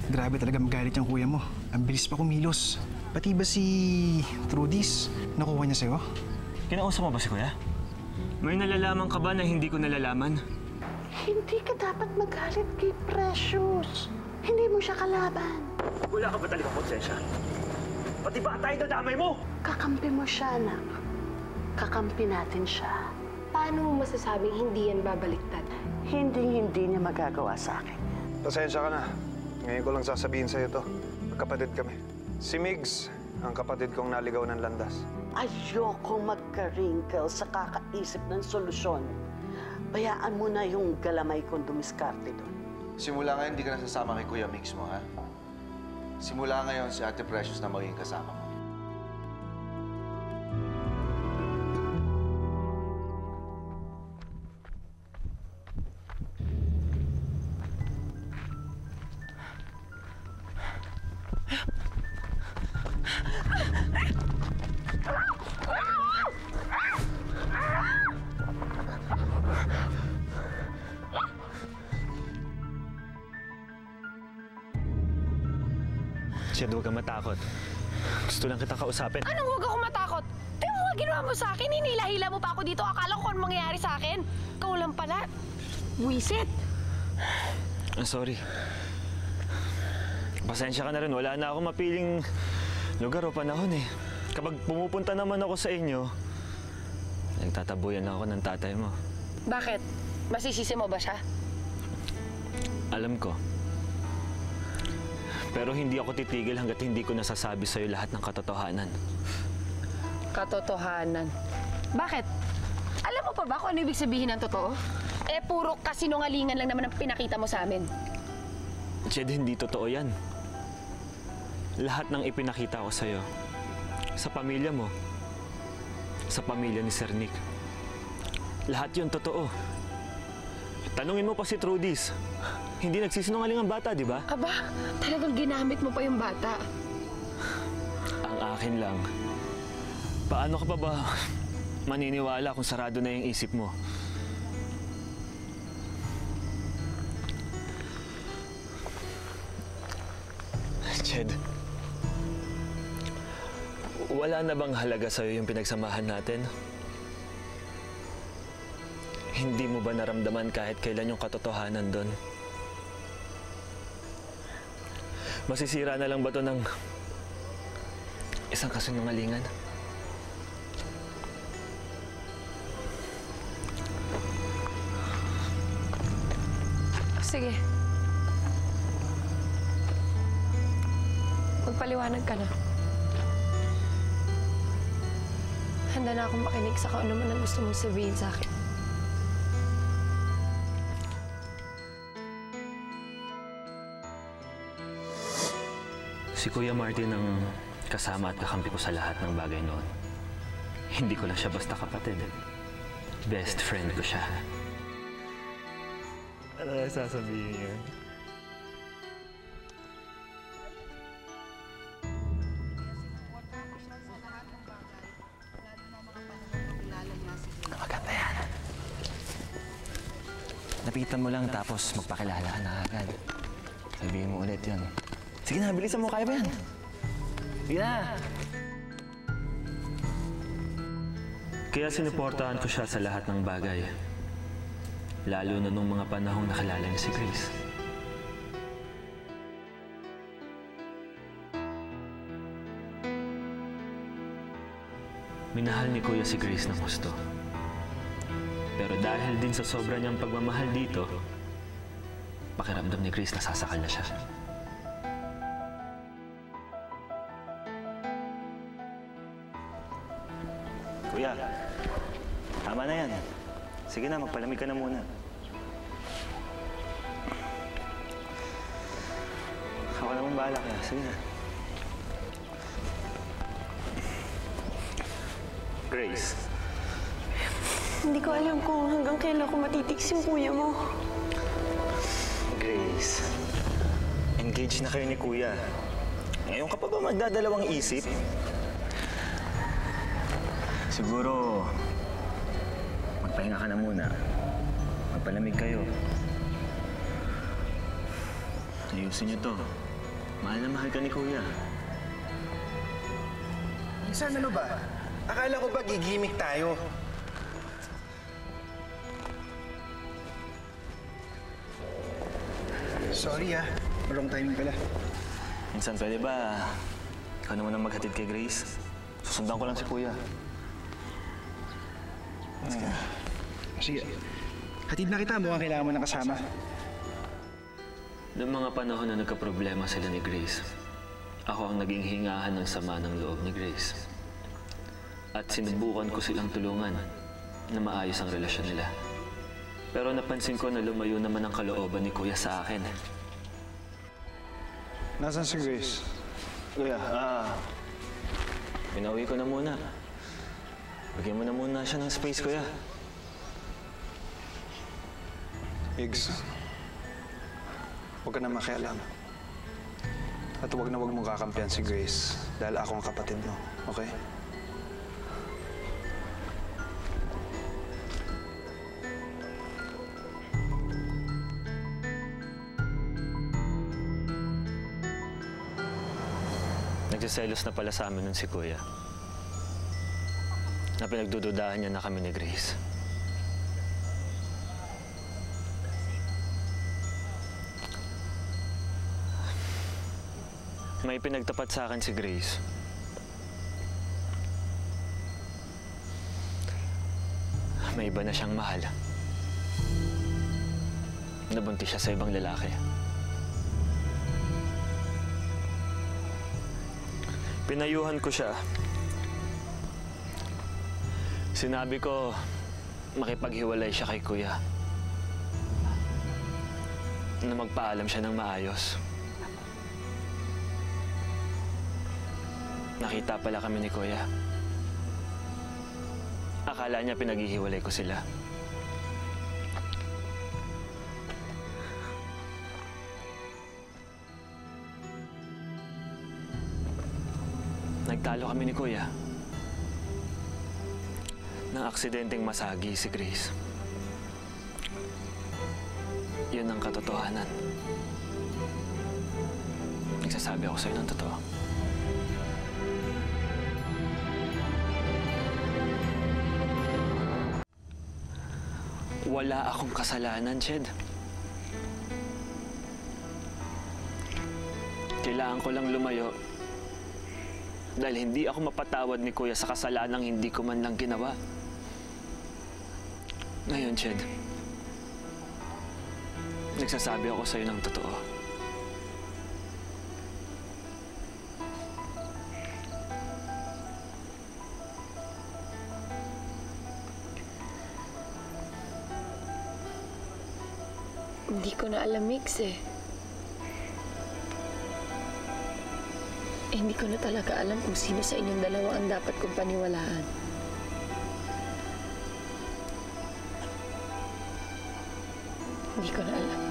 Grabe talaga magalit yung kuya mo. Ang bilis pa kumilos. Pati ba si Trudis, nakuha niya sa'yo? Kinausap mo ba si kuya? May nalalaman ka ba na hindi ko nalalaman? Hindi ka dapat magalit kay Precious. Hindi mo siya kalaban. Wala ka ba talaga konsensya? Pati ba tayo dadamay mo? Kakampi mo siya, anak. Kakampi natin siya. Paano mo masasabing hindi yan babaliktad? Hindi niya magagawa sa akin. Pasensya ka na. Ngayon ko lang sasabihin sa'yo to. Magkapatid kami. Si Migs, ang kapatid kong naligaw ng landas. Ayokong magka-wrinkle sa kakaisip ng solusyon. Bayaan mo na yung galamay kong dumiskarte doon. Simula ngayon, hindi ka na sasama kay Kuya Mix mo, ha? Simula ngayon, si Ate Precious na maging kasama mo. Chad, huwag kang matakot. Gusto lang kita kausapin. Anong huwag ako matakot? Tingnan mo nga ginawa mo sa akin. Hinila-hila mo pa ako dito. Akala ko kung mangyayari sa akin. Ikaw lang pala. Wisit. Sorry. Pasensya ka na rin. Wala na ako mapiling lugar o panahon eh. Kapag pumupunta naman ako sa inyo, nagtatabuyan ako ng tatay mo. Bakit? Masisisi mo ba siya? Alam ko. Pero hindi ako titigil hanggat hindi ko nasasabi sa'yo lahat ng katotohanan. Katotohanan. Bakit? Alam mo pa ba kung ano ibig sabihin ng totoo? Eh, puro kasinungalingan lang naman ang pinakita mo sa amin. Jed, hindi totoo yan. Lahat ng ipinakita ko sa'yo, sa pamilya mo, sa pamilya ni Sir Nick, lahat yun totoo. Tanungin mo pa si Trudis. Hindi nagsisinungaling ang bata, di ba? Aba, talagang ginamit mo pa yung bata. Ang akin lang, paano ka pa ba maniniwala kung sarado na yung isip mo? Jed, wala na bang halaga sa'yo yung pinagsamahan natin? Hindi mo ba naramdaman kahit kailan yung katotohanan doon? Masisira na lang ba ito ng isang kasinungalingan? Sige. Magpaliwanag ka na. Handa na akong makinig sa kung ano man ang gusto mong sabihin sa akin. Si Kuya Martin ang kasama at kakampi ko sa lahat ng bagay noon. Hindi ko lang siya basta kapatid. Best friend ko siya. Ano na sasabihin yun? Maganda yan. Lapitan mo lang tapos magpakilala ka na agad. Sabihin mo ulit yun. Sige na, bilisan mo. Kaya ba yan? Sige na! Kaya sinuportahan ko siya sa lahat ng bagay. Lalo na nung mga panahong nakilala niya si Grace. Minahal ni Kuya si Grace ng gusto. Pero dahil din sa sobra niyang pagmamahal dito, pakiramdam ni Grace nasasakal na siya. Kuya, tama na yan. Sige na, magpalamig ka na muna. Ako naman bahala kaya. Sige na. Grace. Hindi ko alam kung hanggang kailan ko matitiks yung kuya mo. Grace, engage na kayo ni Kuya. Ngayon ka pa ba magdadalawang isip? Siguro, magpahinga ka na muna. Magpalamig kayo. Ayusin niyo to. Mahal na mahal ka ni Kuya. Minsan ano ba? Akala ko ba gigimik tayo? Sorry wrong timing pala. Minsan pwede ba ikaw naman ang maghatid kay Grace? Susundan ko lang si Kuya. Sige. Hatid na kita, mukhang kailangan mo ng kasama. Noong mga panahon na nagkaproblema sila ni Grace, ako ang naging hingahan ng sama ng loob ni Grace. At sinubukan ko silang tulungan na maayos ang relasyon nila. Pero napansin ko na lumayo naman ang kalooban ni Kuya sa akin. Nasaan si Grace? Kuya, pinauwi ko na muna. Bigyan mo na muna siya ng space, Kuya. Migs, huwag ka na makialam. At huwag na huwag mong kakampihan si Grace dahil ako ang kapatid mo, okay? Nagsiselos na pala sa amin nun si Kuya. Na pinagdududahan niya na kami ni Grace. May pinagtapat sa akin si Grace. May iba na siyang mahal. Nabuntis siya sa ibang lalaki. Pinayuhan ko siya. Sinabi ko, makipaghiwalay siya kay Kuya. Na magpaalam siya ng maayos. Nakita pala kami ni Kuya. Akala niya pinaghihiwalay ko sila. Nagtalo kami ni Kuya. Nang aksidenteng masagi si Grace. Yun ang katotohanan. Nagsasabi ako sa'yo ng totoo. Wala akong kasalanan, Ched. Kailangan ko lang lumayo dahil hindi ako mapatawad ni Kuya sa kasalanang hindi ko man lang ginawa. Ngayon, Ched, nagsasabi ako sa'yo ng totoo. Hindi ko na alam, Mix hindi ko na talaga alam kung sino sa inyong dalawa ang dapat kong paniwalaan. Hindi ko na alam.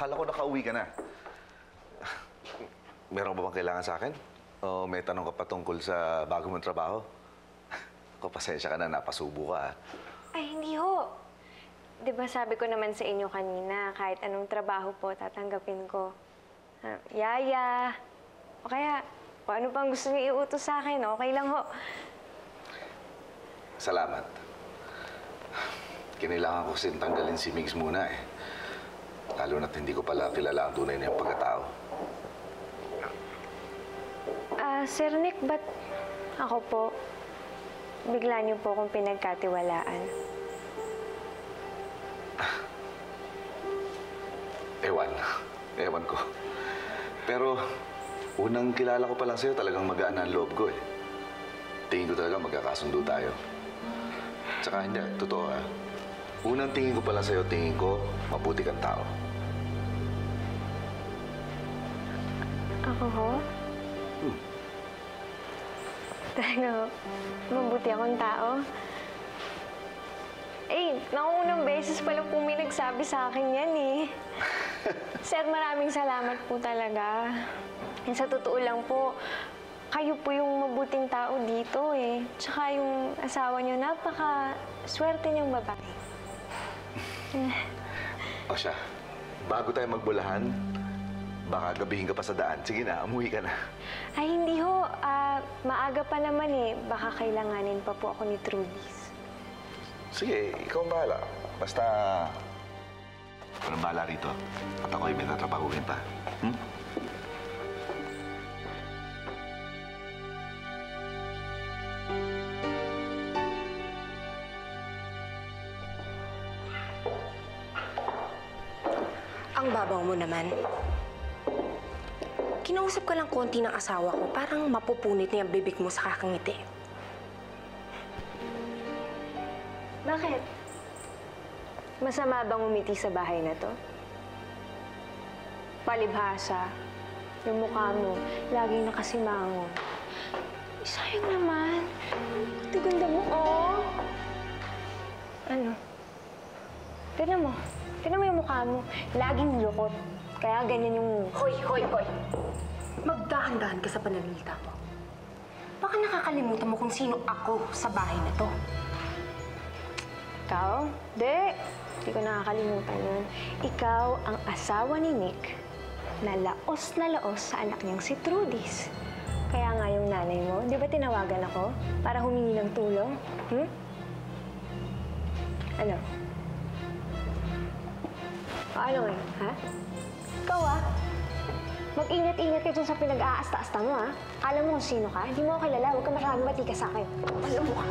Akala ko nakauwi ka na. Meron ba bang kailangan sa akin? O may tanong ka pa tungkol sa bago mong trabaho? Ako, pasensya ka na, napasubo ka. Ay, hindi ho. Di ba sabi ko naman sa inyo kanina, kahit anong trabaho po, tatanggapin ko. Yaya. O kaya, kung ano pang gusto niyo iutos sa akin, okay lang ho. Salamat. Kinailangan ko kasing tanggalin si Migs muna Lalo na't hindi ko pala kilala ang tunay niyang pagkatao. Sir Nick, ba't ako po? Bigla niyo po akong pinagkatiwalaan. Ewan ko. Pero unang kilala ko pa lang sa'yo, talagang magaan ang loob ko Tingin ko talaga magkakasundo tayo. Tsaka hindi, totoo Unang tingin ko pala sa'yo, tingin ko, mabuti kang tao. Ako ho? Talaga, mabuti akong tao. Eh, naunang beses pa lang po may nagsabi sa akin yan eh. Sir, maraming salamat po talaga. And sa totoo lang po, kayo po yung mabuting tao dito eh. Tsaka yung asawa niyo, napaka-swerte niyong babae. O siya, bago tayo magbulahan, baka gabihin ka pa sa daan. Sige na, umuwi ka na. Ay, hindi ho. Maaga pa naman eh. Baka kailanganin pa po ako ni Trudis. Sige, ikaw ang bahala. Basta, walang bahala rito. At ako'y may tatrabahuin pa. Hmm? Ang babaw mo naman. Kinausap ka lang konti ng asawa ko, parang mapupunit niya ang bibig mo sa kakangiti. Bakit? Masama bang umiti sa bahay na to? Palibhasa, yung mukha mo, laging nakasimangon. Sayang naman. Ganda mo, oh. Ano? Tignan mo. Tignan mo yung mukha mo. Laging lukot. Kaya ganyan yung... Hoy! Magdahan-dahan ka sa pananalita mo. Baka nakakalimutan mo kung sino ako sa bahay na to. Ikaw? Di ko nakakalimutan yun. Ikaw ang asawa ni Nick na laos sa anak niyang si Trudis. Kaya nga yung nanay mo, di ba tinawagan ako para humingi ng tulong? Ano? Ano ngayon, ha? Ikaw, mag-ingat-ingat ka dyan sa pinag-aasta-asta mo, ha? Alam mo kung sino ka? Hindi mo ako kilala. Huwag ka masyadong matika sa akin. Alam mo ka.